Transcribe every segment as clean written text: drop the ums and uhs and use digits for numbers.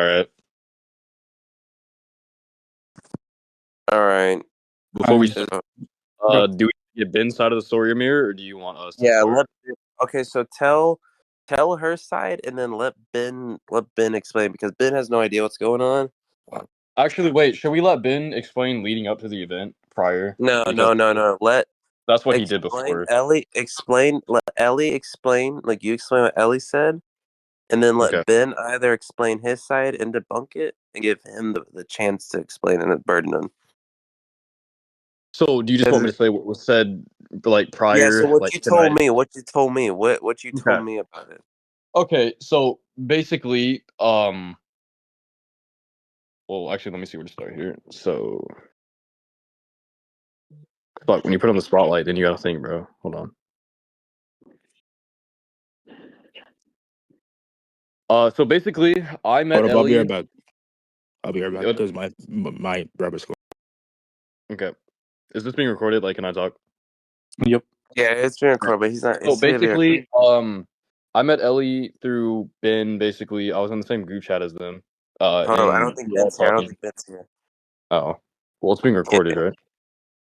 All right. All right. Before we Uh, start, Go. do we get Ben's side of the story, Amir, or do you want us to yeah. start? Okay. So tell her side, and then let Ben explain because Ben has no idea what's going on. Actually, wait. Should we let Ben explain leading up to the event prior? No, Because no, no, no. Let that's what he did explain before. Ellie explain. Let Ellie explain. Like you explain what Ellie said, and then Okay. let Ben either explain his side and debunk it, and give him the chance to explain and burden him. So, do you just want me to say what was said, like Yeah. So prior, what like you told tonight? me, what you told Okay. me about it. Okay. So basically, well, actually, let me see where to start here. So, fuck, when you put on the spotlight, then you gotta think, bro. Hold on. So basically, I met Hold up, I'll be right Ellie. back. I'll be right back because my rubber's going. Okay. Is this being recorded? Like, can I talk? Yep. Yeah, it's been recorded, but he's not. So It's still being basically, I met Ellie through Ben. Basically, I was in the same group chat as them. Hold on, I don't And think we were all Ben's here. I don't talking. think Ben's here. Oh, well, it's being recorded, right?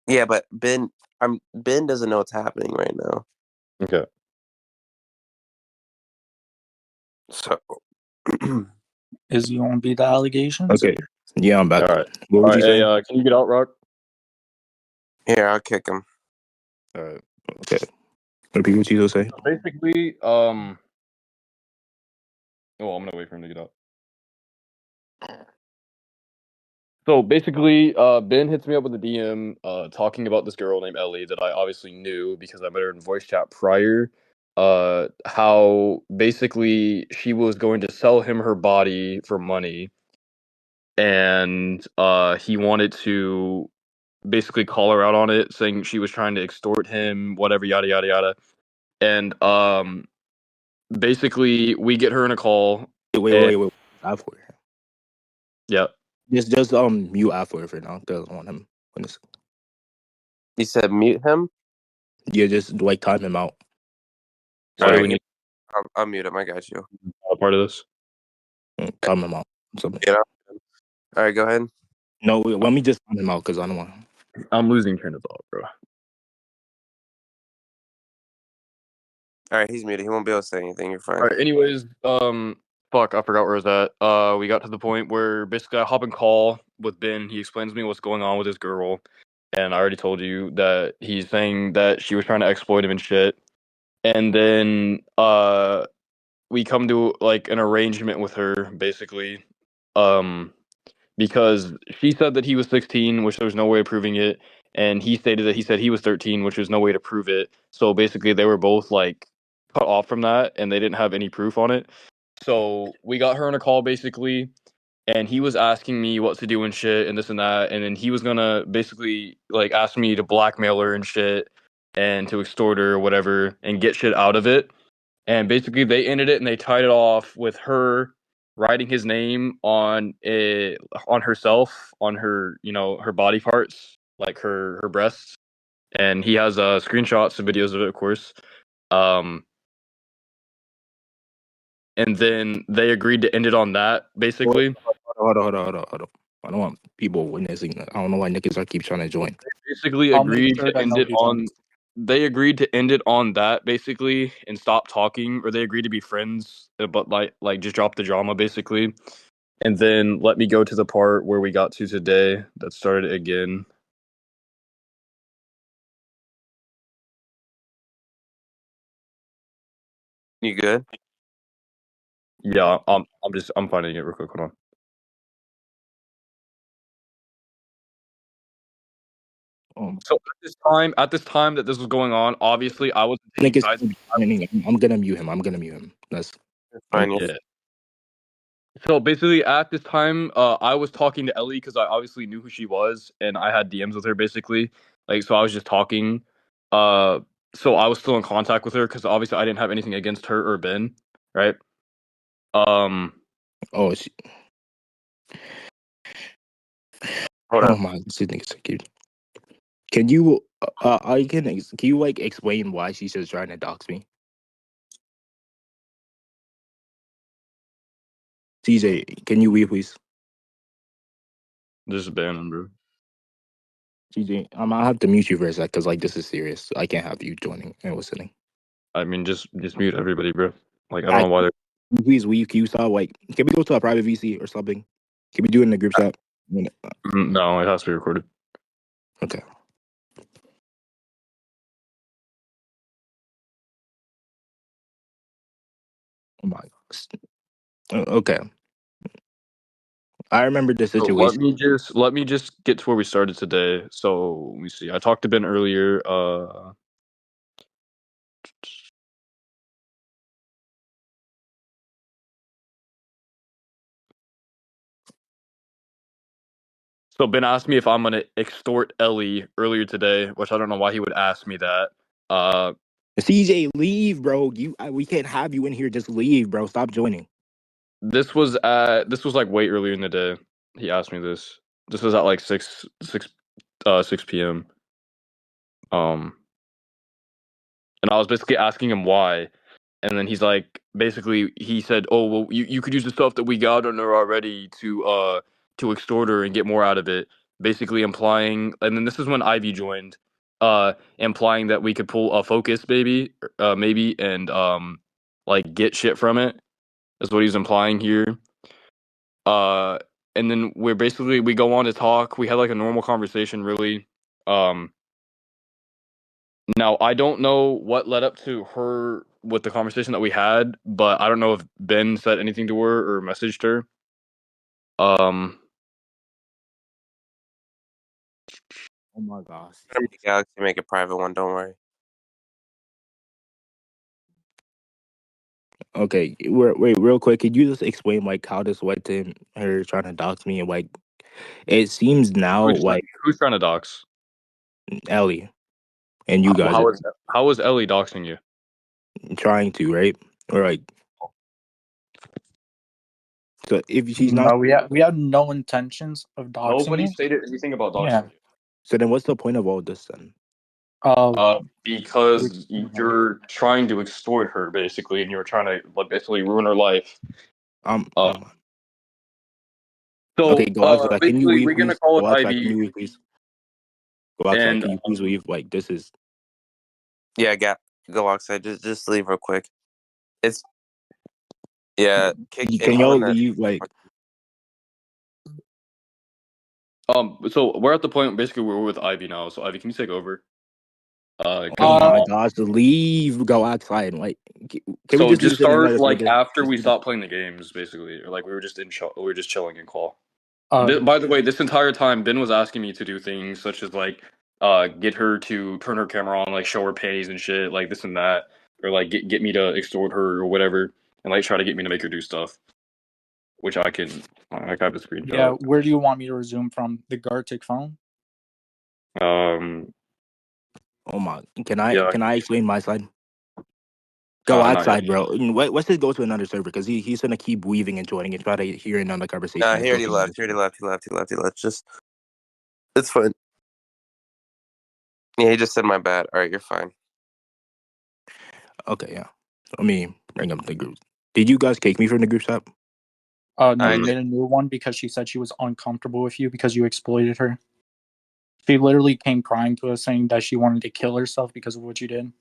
Yeah, but Ben doesn't know what's happening right now. Okay. So Is he gonna be the allegations? Okay. Yeah, I'm back. All right. What All would right. you say? Hey, can you get out, Rock? here, I'll kick him. All right. Okay. Repeat what you say. So basically, well, I'm gonna wait for him to get out. So basically, Ben hits me up with a DM, talking about this girl named Ellie that I obviously knew because I met her in voice chat prior. How basically she was going to sell him her body for money, and he wanted to basically call her out on it, saying she was trying to extort him, whatever, yada yada yada. And basically we get her in a call. Wait. After. Yeah. Just mute after for now. Doesn't want him. On this. You said mute him. Yeah, just like time him out. Why All do right, we need I'll mute him. I got you. a part of this? Time him out. Something. Yeah. All right, go ahead. No, wait, let me just time him out because I don't want. I'm losing train of thought, bro. All right, he's muted. He won't be able to say anything. You're fine. All right. Anyways, fuck, I forgot where I was at. We got to the point where basically I hop in call with Ben. He explains to me what's going on with this girl, and I already told you that he's saying that she was trying to exploit him and shit. And then we come to like an arrangement with her, basically, because she said that he was 16, which there was no way of proving it, and he stated that he said he was 13, which was no way to prove it. So basically, they were both like cut off from that, and they didn't have any proof on it. So we got her on a call, basically, and he was asking me what to do and shit, and this and that, and then he was gonna basically like ask me to blackmail her and shit, and to extort her or whatever, and get shit out of it. And basically, they ended it and they tied it off with her writing his name on herself, on her, her body parts, like her breasts. And he has screenshots and videos of it, of course. And then they agreed to end it on that, basically. Hold on. I don't want people witnessing that. I don't know why niggas are keep trying to join. Basically I'll make agreed sure to that end it nobody's on on. this. They agreed to end it on that, basically, and stop talking, or they agreed to be friends, but like just drop the drama, basically. And then let me go to the part where we got to today that started again. You good? Yeah, I'm finding it real quick. Hold on. So at this time that this was going on, obviously I wasn't taking sides. I'm gonna mute him. That's Fine. Yeah. So basically, at this time, I was talking to Ellie because I obviously knew who she was, and I had DMs with her basically. Like, so I was just talking. So I was still in contact with her because obviously I didn't have anything against her or Ben, right? oh Hold on. my, this nigga's so cute. Can you can you like explain why she's just trying to dox me? CJ, can you leave, please? Just ban him, bro. CJ, I'll have to mute you for a sec because like this is serious. I can't have you joining and listening. I mean, just mute everybody, bro. Like, I don't know why they're. Please leave. Can you stop? Like, can we go to a private VC or something? Can we do it in the group chat? No, it has to be recorded. Okay. Oh my gosh. Okay. I remember the So situation. let me just get to where we started today. So let me see. I talked to Ben earlier. So Ben asked me if I'm gonna extort Ellie earlier today, which I don't know why he would ask me that. CJ, leave, bro. We can't have you in here. Just leave, bro. Stop joining. This was like way earlier in the day. He asked me this. This was at like 6 p.m. And I was basically asking him why. And then he's like, basically, he said, "Oh, well, you could use the stuff that we got on her already to extort her and get more out of it." Basically implying, and then this is when Ivy joined, implying that we could pull a focus, maybe, and like get shit from it. That's what he's implying here. Uh, and then we go on to talk. We had like a normal conversation, really. Now, I don't know what led up to her with the conversation that we had, but I don't know if Ben said anything to her or messaged her. Oh my gosh. Galaxy, make a private one. Don't worry. Okay, wait, real quick. Could you just explain like how this led to her trying to dox me? And like, it seems now like who's trying to dox? Ellie and you guys are How is Ellie doxing you? trying to, right? Or like, so if she's not, No, we had no intentions of doxing Nobody you. stated anything about doxing Yeah. you. so then what's the point of all this then? Because you're trying to extort her, basically, and you're trying to like basically ruin her life. Oh Uh, my. So, Okay, go outside. Can you basically, leave, we're gonna please? call Go it outside. Can Ivy, you leave, please? Go outside. and Can you please leave? Like, this is. Yeah, go outside. Just leave real quick. It's kick Can y'all anyone that. leave? Like, so we're at the point basically where we're with Ivy now. So Ivy, can you take over? oh my gosh, leave. Go outside. Like, can we So just do just this in start another like server? after Just we do this. stopped playing the games, basically, or like we were just we were just chilling in call. By the way, this entire time Ben was asking me to do things such as like get her to turn her camera on, like show her panties and shit, like this and that, or like get me to extort her or whatever, and like try to get me to make her do stuff, which I have a screenshot. Yeah, where do you want me to resume from? The Gartic phone? Oh my. Yeah. Can I explain my side? Go Not yet. outside, bro. Let's just go to another server because he's gonna keep weaving and joining and try to hear another conversation. Nah, Let's he go already to left. another He left. Just, it's fine. Yeah, he just said my bad. All right, you're fine. Okay, yeah. Let me bring up the group. Did you guys kick me from the group chat? No, I we did. made a new one because she said she was uncomfortable with you because you exploited her. She literally came crying to us saying that she wanted to kill herself because of what you did.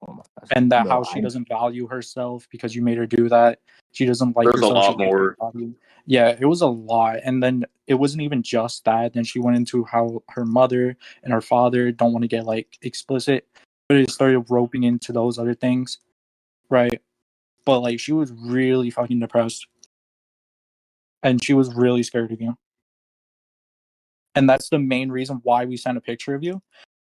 Oh my gosh. And that Bro, how she doesn't value herself because you made her do that. She doesn't like There's a herself. lot more. Yeah, it was a lot. And then it wasn't even just that. Then she went into how her mother and her father don't want to get like explicit, but it started roping into those other things. Right. But like she was really fucking depressed. And she was really scared of you. And that's the main reason why we sent a picture of you.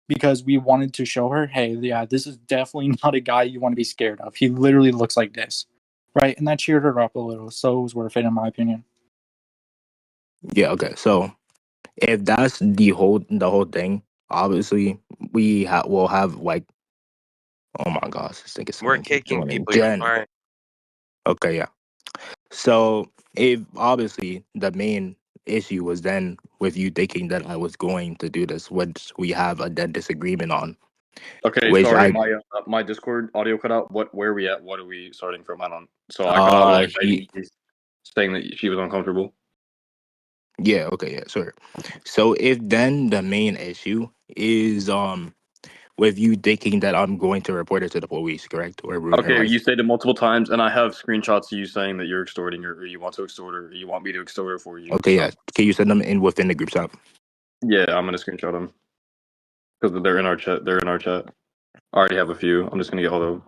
Because we wanted to show her, hey, yeah, this is definitely not a guy you want to be scared of. He literally looks like this. Right? And that cheered her up a little. So it was worth it, in my opinion. yeah, okay. So if that's the whole thing, obviously we'll have like, oh my gosh, this thing is We're gonna keep kicking joining. people. You're Jen. fine. Okay, yeah. So if obviously the main issue was then with you thinking that I was going to do this, which we have a dead disagreement on. Okay, which sorry, I my Discord audio cut out. Where are we at? What are we starting from? I don't. So I cut out like he saying that she was uncomfortable. yeah, okay, yeah, sure. So if then the main issue is with you thinking that I'm going to report it to the police, correct? Or ruin her Okay, life. you said it multiple times, and I have screenshots of you saying that you're extorting her, or you want to extort her, or you want me to extort her for you. Okay, So yeah. Can you send them in within the group chat? yeah, I'm gonna screenshot them because they're in our chat. They're in our chat. I already have a few. I'm just gonna get all of them.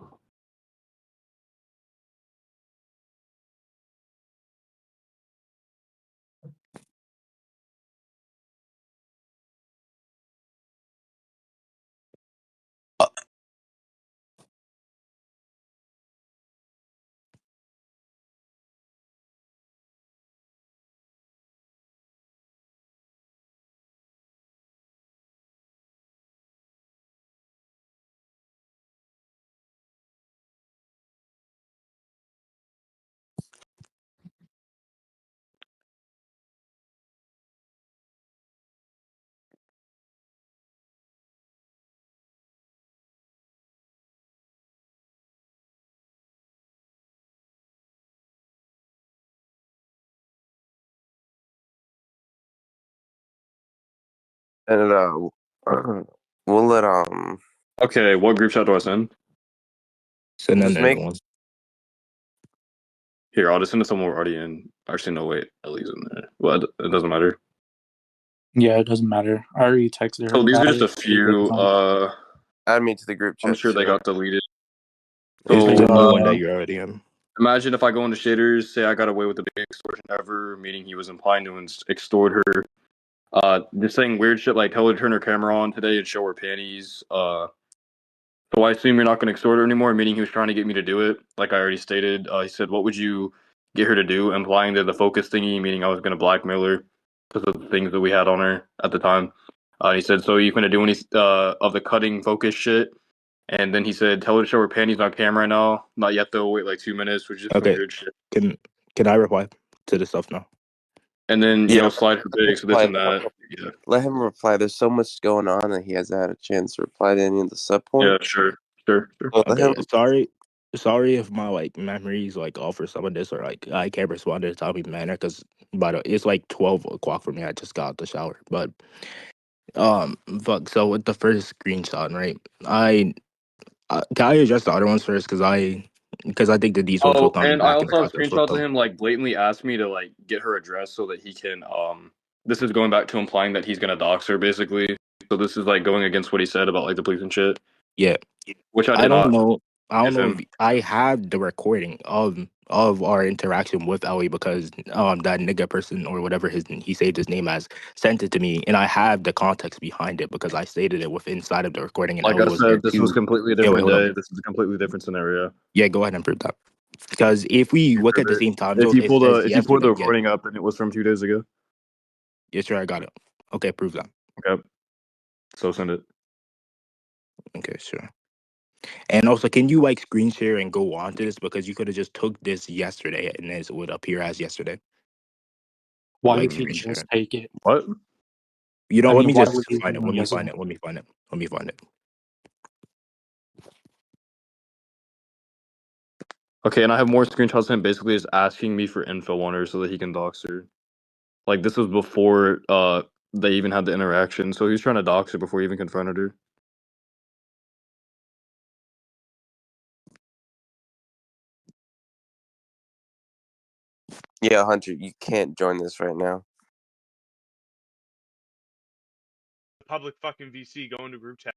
And we'll let Okay, what group chat do I send? Send them just to make everyone. Here, I'll just send it to someone we're already in. Actually, no, wait, Ellie's in there. Well, it doesn't matter. Yeah, it doesn't matter. I already texted her. So these are just a back. few. add me to the group chat. I'm sure they Chill. got deleted. It's So the only one that you're already in. imagine if I go into shaders, say I got away with the biggest extortion ever, meaning he was implying to extort her. Just saying weird shit like tell her to turn her camera on today and show her panties. So I assume you're not going to extort her anymore, meaning he was trying to get me to do it. Like I already stated, he said, "What would you get her to do?" Implying that the focus thingy, meaning I was going to blackmail her because of the things that we had on her at the time. He said, "So you going to do any of the cutting focus shit?" And then he said, "Tell her to show her panties on camera now. Not yet though. Wait like 2 minutes," which is some Okay. weird shit. Can I reply to this stuff now? And then Yeah, slide her pics, this and that. Yeah, let him reply. There's so much going on that he hasn't had a chance to reply to any of the sub yeah, points. sure. So let Okay, him. sorry if my like memories like off for some of this or like I can't respond in a timely manner because it's like 12 o'clock for me. I just got out the shower, but fuck. So with the first screenshot, right? Can I address the other ones first because I think that these ones will Oh, come and I back in the also have process with screenshots of them. him like blatantly asked me to like get her address so that he can this is going back to implying that he's gonna dox her basically. So this is like going against what he said about like the police and shit, Yeah, which I I did don't not know. I don't give know him. if I have the recording of our interaction with Ellie because that nigga person or whatever he saved his name as sent it to me and I have the context behind it because I stated it within inside of the recording and Like Ellie I was there said, this was too. completely a Yeah, wait, different hold up. day. This is a completely different scenario. Yeah, go ahead and prove that. Because if we look at the same time If zones, you it pull the says if you pull the yesterday. Yeah, recording up and it was from 2 days ago. yeah, sure, I got it. Okay, prove that. Okay, so send it. Okay, sure. And also, can you like screen share and go on to this because you could have just took this yesterday and this would appear as yesterday. Why Like would he screen share. just take it? What? You know, I let mean, me why just would he find it. even Let me yesterday? find it. Let me find it. Let me find it. Okay, and I have more screenshots of him basically just asking me for info on her so that he can dox her. Like this was before they even had the interaction, so he was trying to dox her before he even confronted her. Yeah, Hunter, you can't join this right now. Public fucking VC going to group chat.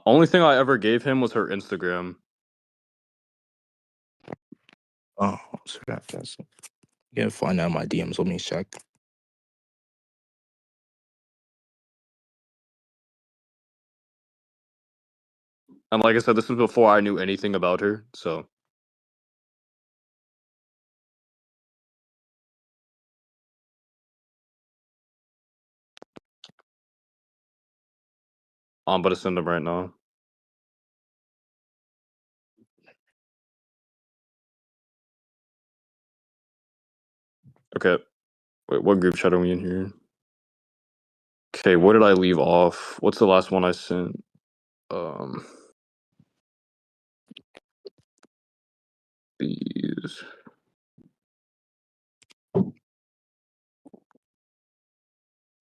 Only thing I ever gave him was her Instagram. Oh, sorry, that's yeah. Find out my DMs. Let me check. And like I said, this was before I knew anything about her, so I'm about to send them right now. Okay, Wait, what group chat are we in here? Okay, what did I leave off? What's the last one I sent? These.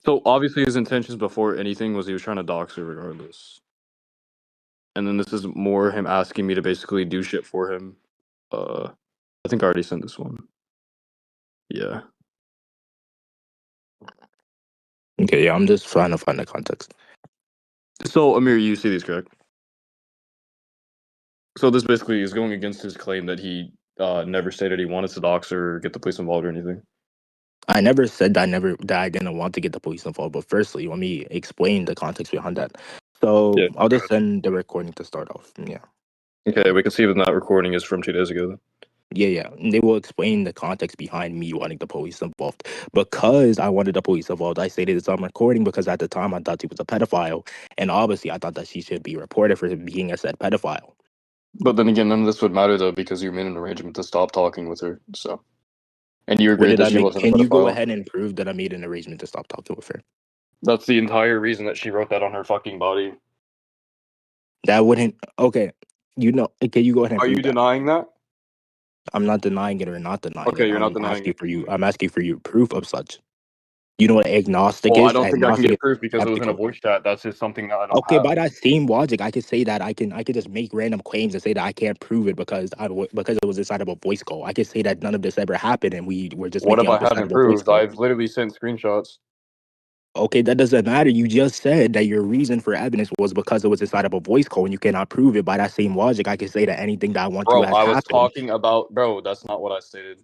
So obviously his intentions before anything was he was trying to dox her regardless. And then this is more him asking me to basically do shit for him. I think I already sent this one. Yeah. Okay, yeah, I'm just trying to find the context. So Amir, you see these, correct? So this basically is going against his claim that he never stated he wanted to dox or get the police involved or anything. I never said that I didn't want to get the police involved, but firstly, let me explain the context behind that. So Yeah, I'll go just send the recording to start off. Yeah. Okay, we can see that that recording is from 2 days ago. Yeah. And they will explain the context behind me wanting the police involved. Because I wanted the police involved, I stated it's on recording because at the time I thought he was a pedophile. And obviously I thought that she should be reported for being a said pedophile. But then again, none of this would matter though because you made an arrangement to stop talking with her. So, and you What agreed did that I she make? wasn't a Can you go pedophile. ahead and prove that I made an arrangement to stop talking with her? That's the entire reason that she wrote that on her fucking body. That wouldn't. Okay. Can you go ahead and Are prove you that? denying that? I'm not denying it or not denying Okay, it. you're not denying it. I'm asking for you proof of such. You know what agnostic Well, I is? don't think I can Agnostic is get proof because it was in a skeptical. voice chat. That's just something that I don't Okay, have. by that same logic, I could say that I could just make random claims and say that I can't prove it because it was inside of a voice call. I could say that none of this ever happened and we were just What if making I up inside haven't of a voice proved? call. I've literally sent screenshots. Okay, that doesn't matter. You just said that your reason for evidence was because it was inside of a voice call and you cannot prove it. By that same logic, I could say that anything that I want to Bro, has I was happened. talking about, bro, that's not what I stated.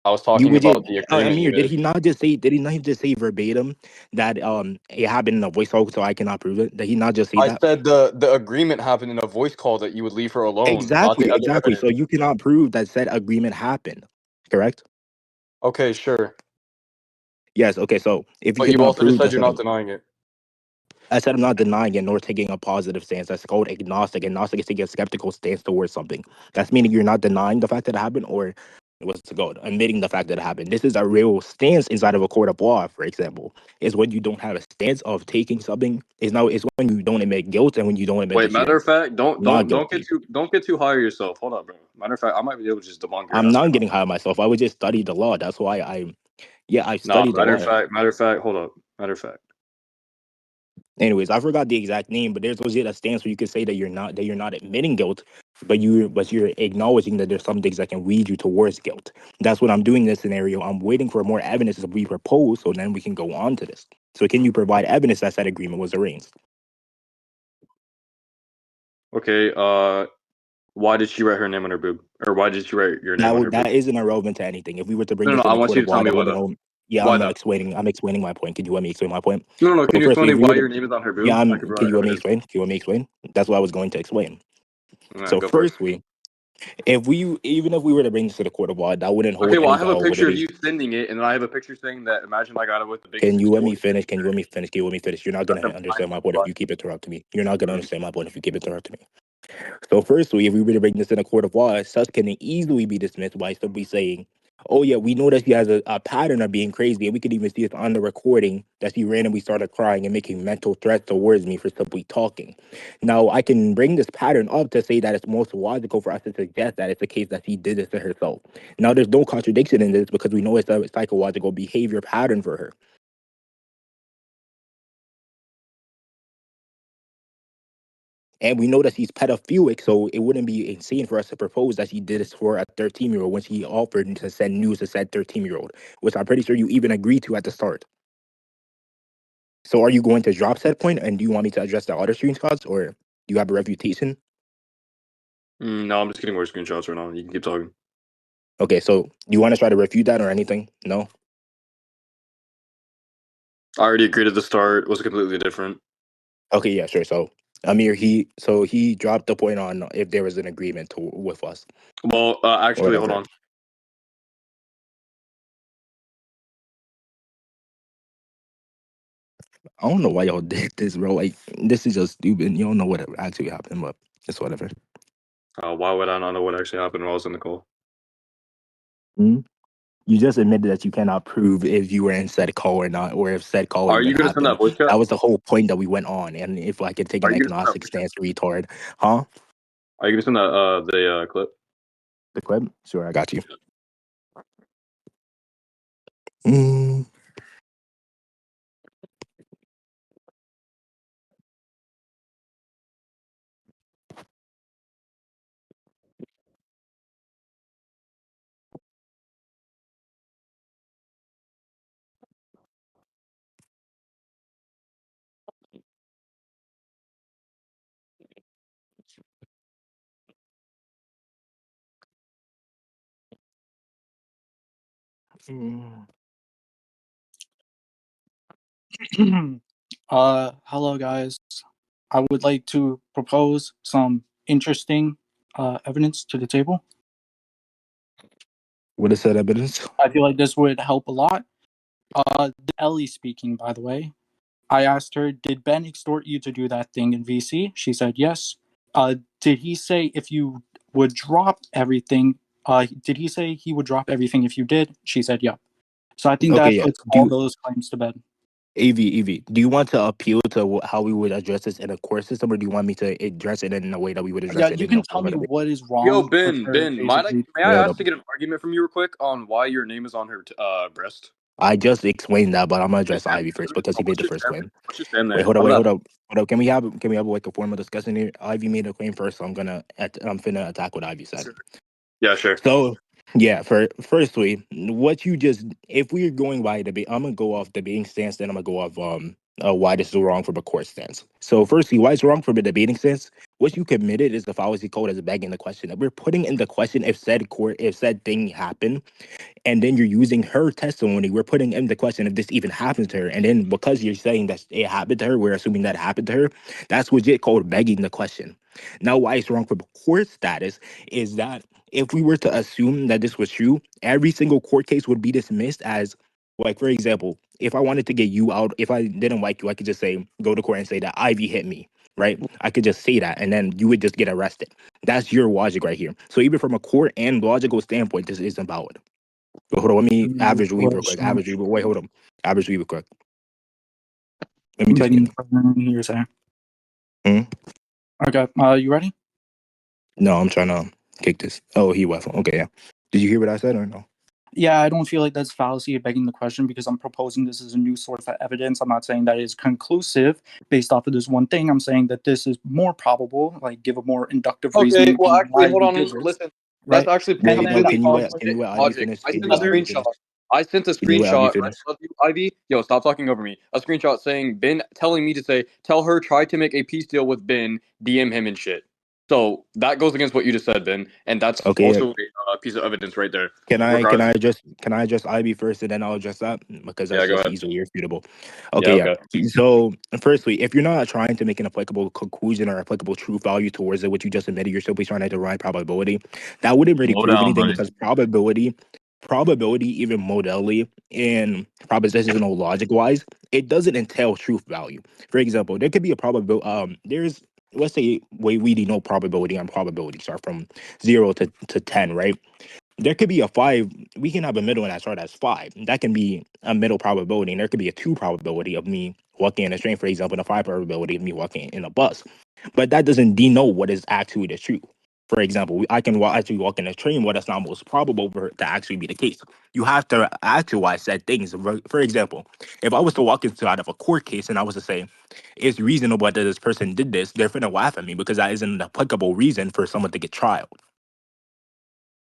I was You talking would just, about the agreement you Amir, made. did he not just say verbatim that it happened in a voice call, so I cannot prove it? Did he not just say I that? said the agreement happened in a voice call that you would leave her alone, not the other Exactly. So evidence. you cannot prove that said agreement happened, correct? Okay, sure. Yes. Okay. So if you But you cannot also just prove said that you're said, not denying it. I said I'm not denying it nor taking a positive stance. That's called agnostic. Agnostic is taking a skeptical stance towards something. That's meaning you're not denying the fact that it happened, or what's to go admitting the fact that it happened. This is a real stance inside of a court of law, for example. Is when you don't have a stance of taking something. It's when you don't admit guilt and when you don't admit Wait, that matter you're of fact, not get guilty. too high on yourself. Hold on, bro. Matter of fact, I might be able to just debunk your I'm ass right not now. getting high on myself. I would just study the law. That's why I No, studied the law. matter of fact, hold up. Matter of fact. Anyways, I forgot the exact name, but there's legit a stance where you can say that you're not admitting guilt, but you're acknowledging that there's some things that can lead you towards guilt. That's what I'm doing in this scenario. I'm waiting for more evidence to be proposed, so then we can go on to this. So can you provide evidence that agreement was arranged? Okay, why did she write her name on her boob? Or why did she write your name on her boob? That isn't irrelevant to anything. If we were to bring No, this no, in I the want court you of to law, tell I me don't why want to though. know. Yeah, Why though? I'm explaining my point. Can you let me explain my point? No, no, So can you firstly, explain if me we why were to your name is on her boob? yeah, I could can provide you let me evidence. explain? Can you let me explain? That's what I was going to explain. Alright, So go for it. firstly, even if we were to bring this to the court of law, that wouldn't Okay, hold well, I any have a picture of validity. you sending it, and then I have a picture saying that imagine I got it with the biggest Can you let me extortion. finish? Can you let me finish? Can you let me finish? You're not That's gonna implied understand to my point if provide. you keep interrupting me. You're not gonna understand my point if you keep interrupting me. So firstly, if we were to bring this in a court of law, such can easily be dismissed by simply saying, "Oh yeah, we know that she has a pattern of being crazy, and we could even see it on the recording that she randomly started crying and making mental threats towards me for simply talking." Now, I can bring this pattern up to say that it's most logical for us to suggest that it's the case that she did this to herself. Now, there's no contradiction in this because we know it's a psychological behavior pattern for her. And we know that she's pedophilic, so it wouldn't be insane for us to propose that she did this for a 13-year-old when she offered to send news to said 13-year-old, which I'm pretty sure you even agreed to at the start. So are you going to drop said point, and do you want me to address the other screenshots, or do you have a refutation? No, I'm just getting more screenshots right now. You can keep talking. Okay, so do you want to try to refute that or anything? No? I already agreed at the start. It was completely different. Okay, yeah, sure. So Amir, he dropped the point on if there was an agreement with us Well, or actually, hold whatever. on. I don't know why y'all did this, bro. Like, this is just stupid. You don't know what actually happened, but it's whatever. Why would I not know what actually happened while I was in the call? Hmm? You just admitted that you cannot prove if you were in said call or not, or if said call Are even you gonna send that happened. voice chat? That was the whole point that we went on. And if I could take Are an you gonna send that agnostic voice chat? stance, retard, huh? Are you gonna send that the clip? The clip? Sure, I got you. Mm. Mm. Hello guys. I would like to propose some interesting evidence to the table. What is that evidence? I feel like this would help a lot. Ellie speaking, by the way. I asked her, did Ben extort you to do that thing in VC? She said yes. Did he say if you would drop everything? Did he say he would drop everything if you did? She said yep. So I think Okay, that yeah. puts Do all you, those claims to bed. AV, do you want to appeal to how we would address this in a court system, or do you want me to address it in a way that we would Yeah, address it you in can the tell form of me the? what is Yo, wrong with her basically. may I Wait, hold ask up. to get an argument from you real quick on why your name is on her breast? I just explained that, but I'm gonna What's your address Ivy family? first because he made What's the your first family? claim. What's your family Wait, name? hold up, I'm wait, not. hold up. Can we have like a formal discussion here? Ivy made a claim first, so I'm finna attack what Ivy said. Sure. Yeah, sure. So yeah, firstly, what you just if we're going by debate, I'm gonna go off debating stance, then I'm gonna go off why this is wrong from a court stance. So firstly, why it's wrong from a debating stance? What you committed is the fallacy code as begging the question. We're putting in the question if said thing happened, and then you're using her testimony. We're putting in the question if this even happens to her, and then because you're saying that it happened to her, we're assuming that it happened to her. That's legit called begging the question. Now, why it's wrong for court status is that if we were to assume that this was true, every single court case would be dismissed as, like, for example, if I wanted to get you out, if I didn't like you, I could just say, go to court and say that Ivy hit me, right? I could just say that, and then you would just get arrested. That's your logic right here. So even from a court and logical standpoint, this isn't valid. But hold on, let me average read real quick. Average read. Wait, hold on. Average read real quick. Let me just get. Begging for you're saying. Hmm? Okay, you ready? No, I'm trying to kick this. Oh, he left. Okay, yeah. Did you hear what I said or no? Yeah, I don't feel like that's fallacy of begging the question because I'm proposing this as a new source of evidence. I'm not saying that it's conclusive based off of this one thing. I'm saying that this is more probable, like give a more inductive Okay, reasoning well, on actually, why hold you on. did this, Listen, that's right? actually Wait, And then no. completely Can you opposite let Ivy logic. finish? I Can sent you a let Ivy screenshot. finish? I sent a Can you let Ivy screenshot, right, finish? of you, Ivy. Yo, stop talking over me. A screenshot saying Ben telling me to say, tell her try to make a peace deal with Ben, DM him and shit. So that goes against what you just said, Ben, and that's Okay, yeah. also a piece of evidence right there. Can I can Regardless. I just can I address Ivy first and then I'll address that because Yeah, that's go just ahead. easily irrefutable. Yeah, Okay, yeah. okay. So firstly, if you're not trying to make an applicable conclusion or applicable true value towards it, what you just admitted, you're simply trying to derive probability. That wouldn't really Slow prove down, anything buddy. because probability, even modally and propositional logic wise, it doesn't entail truth value. For example, there could be a probability. There's let's say we know probability and probabilities are from 0 to 10, right? There could be a 5. We can have a middle and that start as 5. That can be a middle probability, and there could be a 2 probability of me walking in a train, for example, and a 5 probability of me walking in a bus. But that doesn't denote what is actually the truth. For example, I can actually walk in a train where that's not most probable for it to actually be the case. You have to actualize said things. For example, if I was to walk into out of a court case and I was to say, it's reasonable that this person did this, they're going to laugh at me because that isn't an applicable reason for someone to get trial.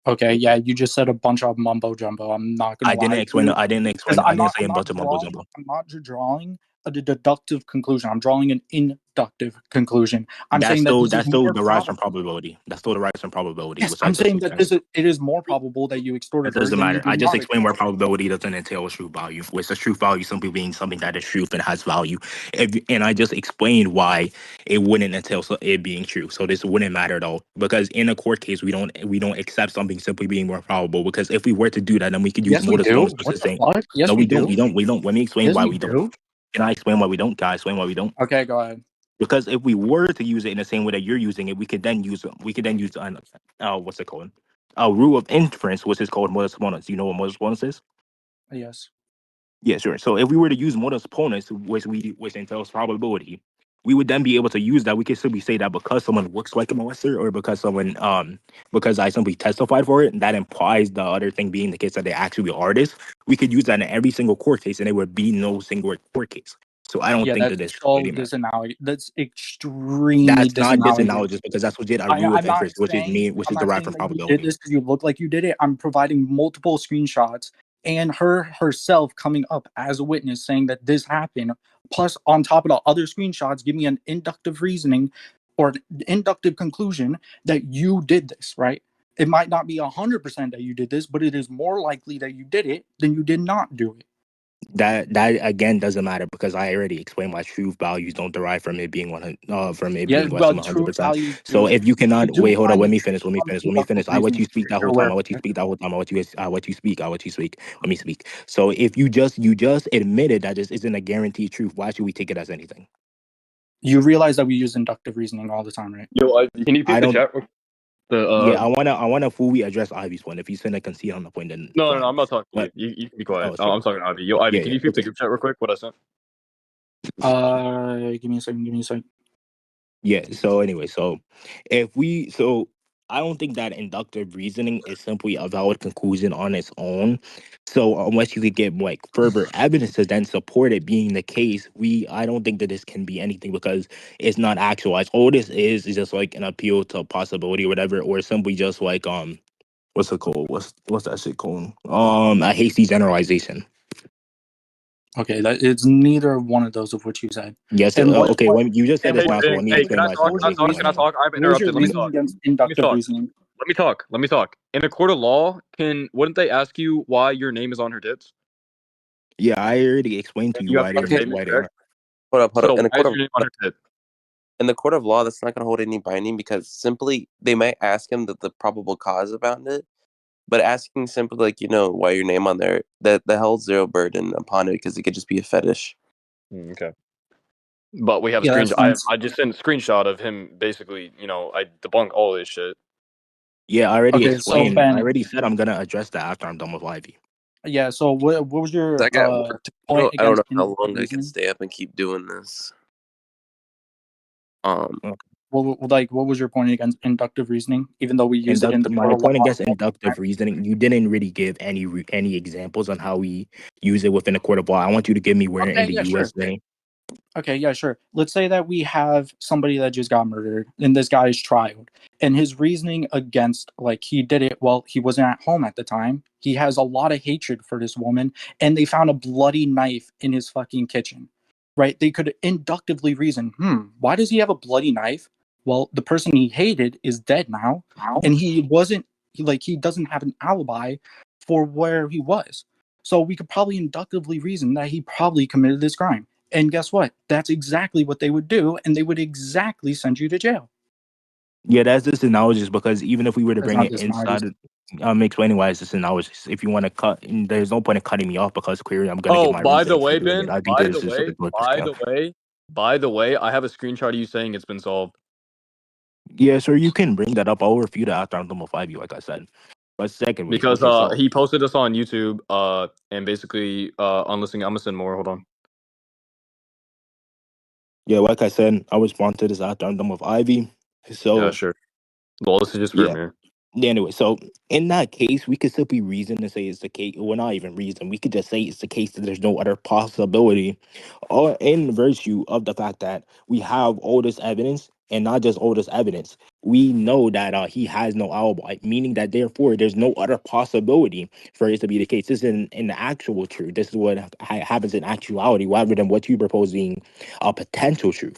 Okay, yeah, you just said a bunch of mumbo jumbo. I'm not gonna lie to you. I didn't Because explain. I didn't say a bunch of mumbo jumbo. I'm not drawing a deductive conclusion. I'm drawing an inductive conclusion. I'm saying that this is That's still more derives from probable. probability. That's still derives from probability, Yes, which I I'm just saying that explained. it is more probable that you That extorted her doesn't than you matter. I did just not explained where extort her. probability doesn't entail true value, which is true value simply being something that is truth and has value. And I just explained why it wouldn't entail it being true. So this wouldn't matter at all because in a court case we don't accept something simply being more probable because if we were to do that, then we could use Yes, we modus do. ponens What versus the saying fuck? Yes, no, we we don't. do. We don't. Let me explain Yes, why we we don't. do. Can I explain why we don't? Can I explain why we don't? Okay, go ahead. Because if we were to use it in the same way that you're using it, we could then use what's it called? a rule of inference, which is called modus ponens. You know what modus ponens is? Yes. Yeah, sure. So if we were to use modus ponens, which entails probability, we would then be able to use that. We could simply say that because someone looks like a molester, or because I simply testified for it, that implies the other thing being the case that they actually are this. We could use that in every single court case, and there would be no single court case. So I don't Yeah, think that that's this so really matters. disanalogous. That's extremely That's not disanalogous. disanalogous because that's what did a rule I'm of not inference, which is saying mean, which I'm is not derived saying from that you did probability. this because you look like you did it. I'm providing multiple screenshots and her herself coming up as a witness saying that this happened. Plus, on top of the other screenshots, give me an inductive reasoning or an inductive conclusion that you did this, right? It might not be 100% that you did this, but it is more likely that you did it than you did not do it. That again doesn't matter because I already explained my truth values don't derive from it being from it Yeah, being less well, than 100 truth percent. values So do. if you They cannot do wait, hold on, kind let of me finish. Let me from finish. Let me inductive finish. I let reasoning. you speak that whole You're time. aware. I let you speak that whole time. I let you. I let you speak. I let you speak. Let me speak. So if you just admitted that this isn't a guaranteed truth, why should we take it as anything? You realize that we use inductive reasoning all the time, right? Yo, can you I peep the don't. chat? The Yeah, I wanna fully address Ivy's point. If he's gonna concede on the point, then no, fine. I'm not talking to But you. You can be quiet. oh, No, sure. I'm talking to Ivy. Yo, Ivy, Yeah, can yeah. you peep the Okay. group chat real quick? What I sent? Give me a second. Give me a second. Yeah. So I don't think that inductive reasoning is simply a valid conclusion on its own. So unless you could get like further evidence to then support it being the case, I don't think that this can be anything because it's not actualized. All this is just like an appeal to possibility or whatever, or simply just like what's it called? What's that shit called? A hasty generalization. Okay, that it's neither one of those of what you said. Yes. And Okay. When you just said and it's Hey, not, so let me hey, explain can I why it's talk? not what Can was I the your case. talk? Can I reasoning? talk? I've What was your interrupted. Let me reasoning talk. against Let me inductive talk. reasoning? Let me talk. Let me talk. In a court of law, wouldn't they ask you why your name is on her tits? Yeah, I already explained to And you you have to make a Okay, statement, why they correct? are. hold up. So why is your name on her tit? In the court of law, that's not going to hold any binding because simply they might ask him the probable cause about it, but asking simply like why your name on there that holds zero burden upon it because it could just be a fetish. Okay. But we have a Yeah, that's fine. I just sent a screenshot of him basically, I debunk all this shit. Yeah, I already Okay, so explained. I Ben, already said I'm gonna address that after I'm done with Ivy. yeah. So what was your That guy at work, point I don't against know how inductive long I can reasoning? stay up and keep doing this. What was your point against inductive reasoning? Even though we use it in the My court of law point against all the time. inductive reasoning, you didn't really give any examples on how we use it within a court of law. I want you to give me where in Okay, the yeah, sure. USA. Okay, yeah, sure. Let's say that we have somebody that just got murdered and this guy is trialed. And his reasoning against, like, he did it while he wasn't at home at the time. He has a lot of hatred for this woman, and they found a bloody knife in his fucking kitchen, right? They could inductively reason, why does he have a bloody knife? Well, the person he hated is dead now, and he doesn't have an alibi for where he was. So we could probably inductively reason that he probably committed this crime. And guess what? That's exactly what they would do, and they would exactly send you to jail. Yeah, that's just analogous because even if we were to That's bring not it this analogous. inside, I'm explaining why it's just analogous. If you want to cut, there's no point in cutting me off because clearly I'm gonna give Oh, my by the reasoning for way, doing it. Ben, I think this is a good discount. by the way, I have a screenshot of you saying it's been solved. Yeah, sir, you can bring that up. I'll refute it after I'm done with Ivy, like I said. But secondly, Because okay, so he posted this on YouTube and basically on listening, I'm gonna send more. Hold on. yeah, like I said, I'll respond to this after I'm done with Ivy. Yeah, So sure. Well, this is just for yeah. me. Anyway, so in that case, we could simply reason to say it's the case. Well, not even reason. We could just say it's the case that there's no other possibility, or in virtue of the fact that we have all this evidence, and not just all this evidence. We know that he has no alibi, meaning that therefore there's no other possibility for it to be the case. This is in the actual truth. This is what happens in actuality, rather than what you propose being a potential truth.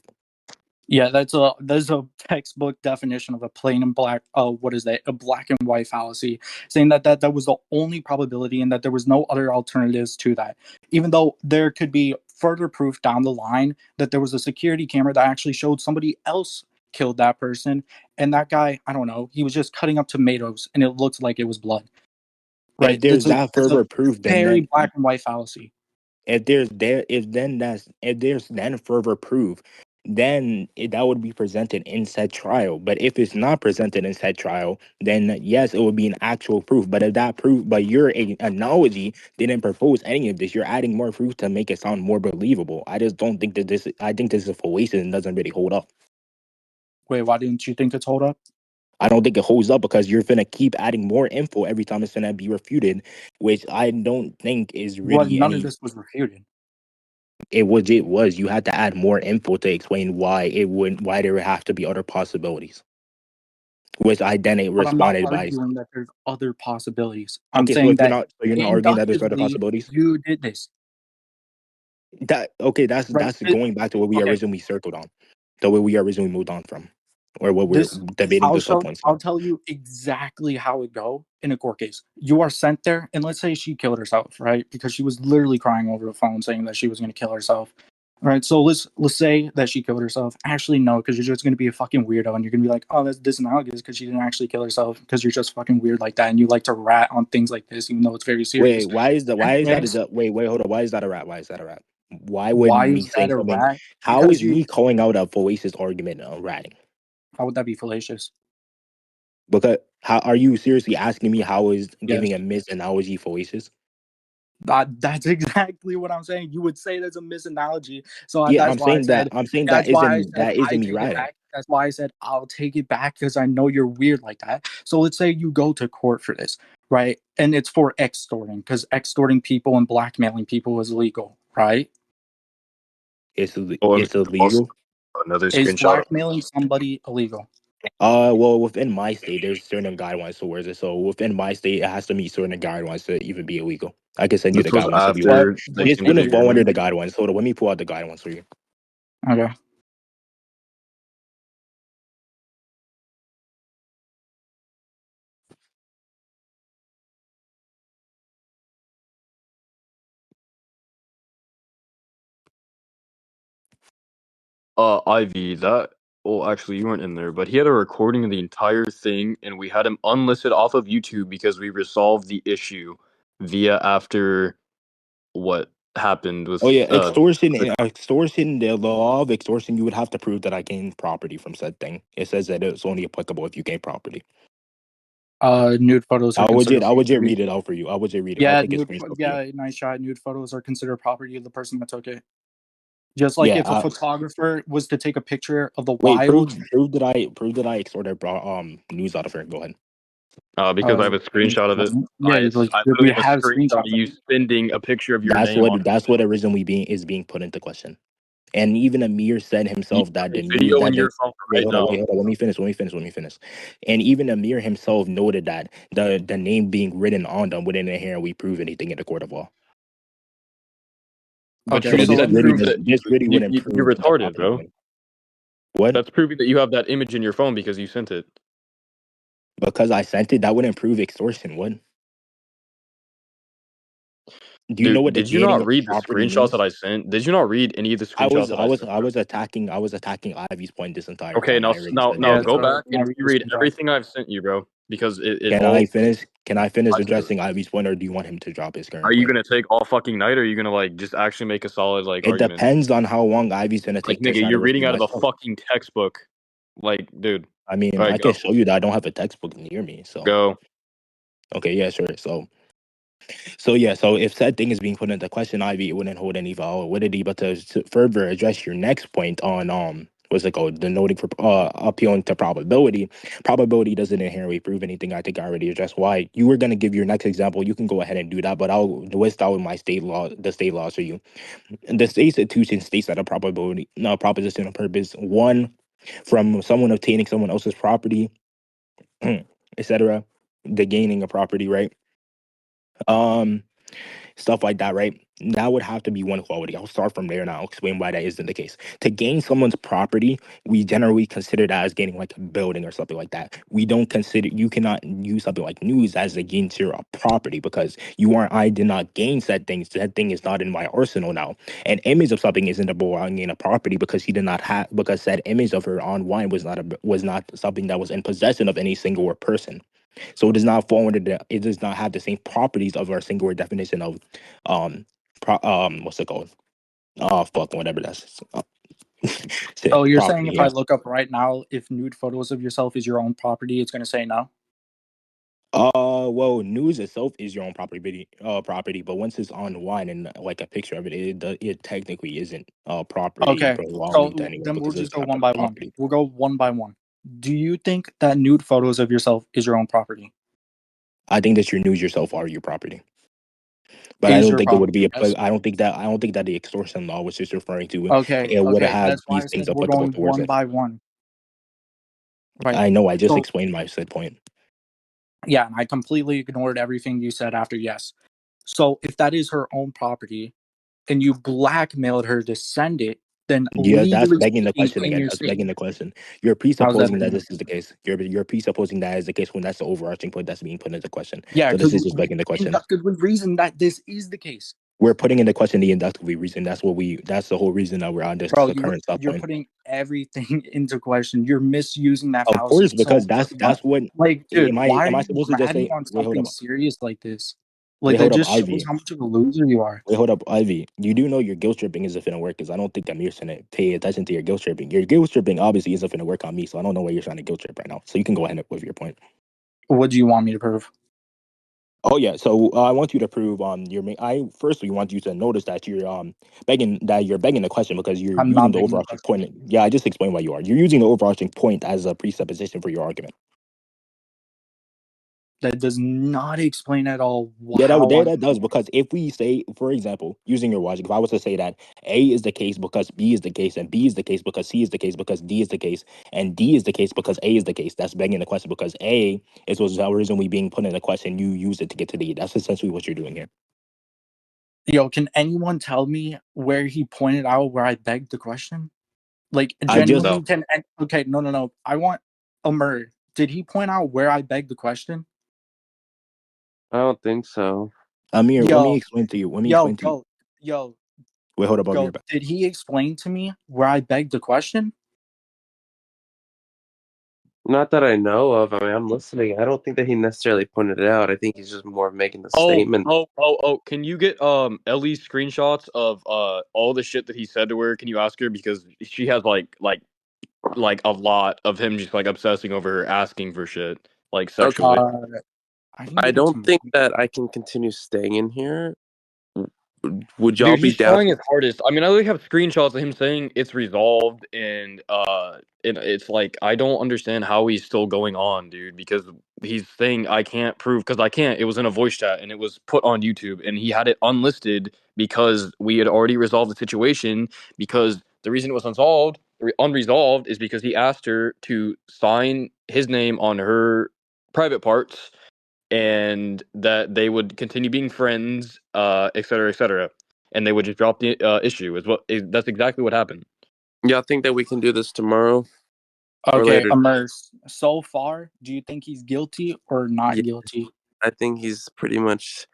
Yeah, that's a textbook definition of a plain and black. What is that? A black and white fallacy, saying that was the only probability and that there was no other alternatives to that. Even though there could be further proof down the line that there was a security camera that actually showed somebody else killed that person, and that guy, I don't know, he was just cutting up tomatoes and it looked like it was blood. If Right? there's that That's a further proof, very black and white fallacy. if there's then further proof then that would be presented in said trial. But if it's not presented in said trial, then yes, it would be an actual proof. But if that proof, but your analogy didn't propose any of this, you're adding more proof to make it sound more believable. I just don't think that this. I think this is fallacious and doesn't really hold up. Wait, why didn't you think it's hold up? I don't think it holds up because you're gonna keep adding more info every time it's gonna be refuted, which I don't think is Well, really none of any. this was refuted. It was you had to add more info to explain why there would have to be other possibilities, which I then But I'm not responded by. arguing that there's other possibilities. I'm Okay, so saying if that you're not arguing that there's other inductively possibilities, you did this, right? that's going back to what we Okay, originally circled on, the way we originally moved on from, or what we're debating the subpoints I'll on. tell you exactly how it go in a court case. You are sent there, and let's say she killed herself, right? Because she was literally crying over the phone saying that she was going to kill herself. All right, so let's say that she killed herself. Actually, no, because you're just going to be a fucking weirdo, and you're going to be like, oh, that's disanalogous because she didn't actually kill herself because you're just fucking weird like that, and you like to rat on things like this, even though it's very serious. Wait, why is that Yes. wait, hold on, why is that a rat? Why is that a rat? Why would Why me is that saying a something? rat? How Because is me you. calling out a fallacious argument ratting? How would that be fallacious? Because how are you seriously asking me how is Yes. giving a misanalogy fallacious? That's exactly what I'm saying. You would say there's a misanalogy. So Yeah, that's why I said. I'm saying That's why I said that I isn't me take it ratting. back. That's why I said I'll take it back because I know you're weird like that. So let's say you go to court for this, right? And it's for extorting because extorting people and blackmailing people is illegal, right? It's Oh, it's also illegal. another Is screenshot. blackmailing somebody illegal? Well, within my state, there's certain guidelines towards it. So within my state, it has to meet certain guidelines to even be illegal. I can send you This the was guidelines if you want. But after but This 16 to the wouldn't fall under hearing. the guidelines. So let me pull out the guidelines for you. okay. Ivy, that. Well, actually, you weren't in there, but he had a recording of the entire thing, and we had him unlisted off of YouTube because we resolved the issue via after what happened with Oh yeah, extortion. the- Extortion. The law of extortion. You would have to prove that I gained property from said thing. It says that it's only applicable if you gain property. Nude photos are considered I would just property. read it out for you. I would just read it. I'll Yeah, take a screenshot for you. yeah, nice shot. Nude photos are considered property of the person that took it. Just like Yeah. if a photographer was to take a picture of the Wait. wild, Prove that I extorted news out of her. Go ahead. because I have a screenshot of it. yeah, like I we literally have a have screenshot of screenshots of you it. sending a picture of your name on That's what originally being put into question. And even Amir said it. You himself that have the a news video that in the your phone right now. wait, hold on, let me finish. And even Amir himself noted that the name being written on them wouldn't inherently prove anything in the court of law. But Okay, you So just so said proof that this really wouldn't you're prove the retarded, bro. proposition. What? That's proving that you have that image in your phone because you sent it. Because I sent it, that wouldn't prove extortion. What? Do you know Dude, what the did you gaining not of read the property screenshots that means? I sent? Did you not read any of the screenshots that I sent, bro? I was attacking Ivy's point this entire Okay, time. now I already said now that. yeah, go so back can I and read the reread screenshot? everything I've sent you, bro. Because it Can all I finish? Can I finish ties to it. addressing Ivy's point, or do you want him to drop his Are current you point? gonna take all fucking night, or are you gonna like just actually make a solid like It argument? depends on how long Ivy's gonna Like take to nigga, try to you're reading refute out of a myself. fucking textbook. Like, dude. I mean, All I right, can go. show you that I don't have a textbook near me. So Go. okay, yeah, sure. So yeah, so if said thing is being put into question, Ivy, it wouldn't hold any validity. But to further address your next point on what's it called, denoting for appealing to probability, probability doesn't inherently prove anything. I think I already addressed why. You were gonna give your next example. You can go ahead and do that, but I'll list out my state law, the state laws for you. The state institution states that a probability, no proposition of purpose one from someone obtaining someone else's property, etc. The gaining of property, right? Um, Stuff like that, right? That would have to be one quality. I'll start from there and I'll explain why that isn't the case. To gain someone's property, we generally consider that as gaining like a building or something like that. We don't consider, you cannot use something like news as a gain to your property because I did not gain said things. That thing is not in my arsenal now. An image of something isn't a belonging a property because he did not have, because said image of her on wine was not something that was in possession of any single person. So it does not fall under it does not have the same properties of our singular definition of what's it called? Oh fuck, whatever that's So you're saying Property, if I yes. look up right now, if nude photos of yourself is your own property, it's gonna say no? Well, news itself is your own property, but once it's online and like a picture of it, it technically isn't property Okay. belonging to So anyone then we'll because just it's go not one their by one. property. We'll go one by one. Do you think that nude photos of yourself is your own property? I think that your news yourself are your property, but I Is don't your think it would property? be. Yes. I don't think that the extortion law, which is referring to, Okay. it would Okay. have That's why I these things said we're applicable going towards one it. by one. Right. I know. I just So explained my said point. yeah, and I completely ignored everything you said after yes. So if that is her own property and you blackmailed her to send it, then Yeah, that's legally begging the speaking question in again. your That's state, begging the question. You're how's that presupposing that begging the this is the question? case. You're presupposing that is the case when that's the overarching point that's being put into question. Yeah, So this because is just we begging the question. inductively reason that this is the case. We're putting into question the inductively reason. That's the whole reason that we're on this Bro, current stop you're point. putting everything into question. You're misusing that Of course, fallacy so because that's much. what Like, dude, why are am I you supposed to just grabbing say on wait, hold something up. serious like this? Wait, Like, that hold up, just shows Ivy. how much of a loser you are. Wait, hold up, Ivy. You do know your guilt tripping isn't finna work because I don't think I'm here to pay attention to your guilt tripping. Your guilt tripping obviously isn't finna work on me, so I don't know why you're trying to guilt trip right now. So you can go ahead with your point. What do you want me to prove? Oh yeah, so I want you to prove I firstly want you to notice that you're begging the question because you're I'm using not the begging the overarching question. point. Yeah, I just explained why you are. You're using the overarching point as a presupposition for your argument. That does not explain at all Yeah, how I'm. that does because if we say, for example, using your logic, if I was to say that A is the case because B is the case, and B is the case because C is the case because D is the case, and D is the case because A is the case, that's begging the question because A is what's originally being put in the question. You use it to get to D. That's essentially what you're doing here. Yo, can anyone tell me where he pointed out where I begged the question? Like, I just genuinely, No. okay, no. I want Amr. Did he point out where I begged the question? I don't think so. Amir, let me Yo, explain to you. Let me yo, explain to you. go, yo, Wait, hold up, I'll be go. right back. Did he explain to me where I begged the question? Not that I know of. I mean, I'm listening. I don't think that he necessarily pointed it out. I think he's just more of making the statement. Can you get Ellie's screenshots of all the shit that he said to her? Can you ask her because she has like a lot of him just like obsessing over her, asking for shit like Okay. sexually. I can I give it don't to think him. that I can continue staying in here. Would y'all Dude, be he's down? trying his hardest. I mean, I literally have screenshots of him saying it's resolved, and it's like I don't understand how he's still going on, dude. Because he's saying I can't prove because I can't. It was in a voice chat, and it was put on YouTube, and he had it unlisted because we had already resolved the situation. Because the reason it was unresolved, is because he asked her to sign his name on her private parts and that they would continue being friends, et cetera, et cetera. And they would just drop the issue. That's exactly what happened. Y'all think that we can do this tomorrow or Okay, later? Amr. So far, do you think he's guilty or not Yeah, guilty? I think he's pretty much.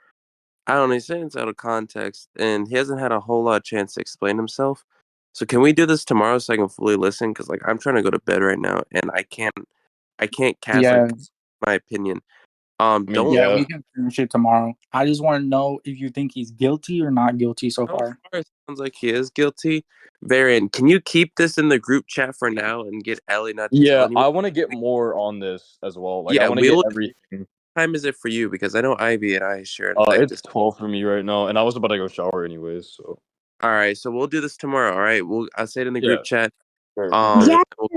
I don't know. He's saying it's out of context, and he hasn't had a whole lot of chance to explain himself. So can we do this tomorrow so I can fully listen? Because like I'm trying to go to bed right now, and I can't cast Yeah, like my opinion. I mean, Don't yeah, yeah. we can finish it tomorrow. I just want to know if you think he's guilty or not guilty so So far. far, it sounds like he is guilty. Varian, can you keep this in the group chat for now and get Ellie not to tell Yeah, anyone? I want to get more on this as well. Like, I Yeah, want to get we'll. everything. What time is it for you? Because I know Ivy and I share an effective. It's 12 for me right now, and I was about to go shower anyways. So All right, so we'll do this tomorrow. All right, I'll say it in the yeah, group chat. sure, for Um, sure. we'll-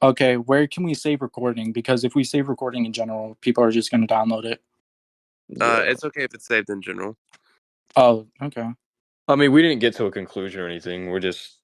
Okay, where can we save recording? Because if we save recording in general, people are just going to download it. Yeah. it's okay if it's saved in general. Oh, okay. I mean, we didn't get to a conclusion or anything. We're just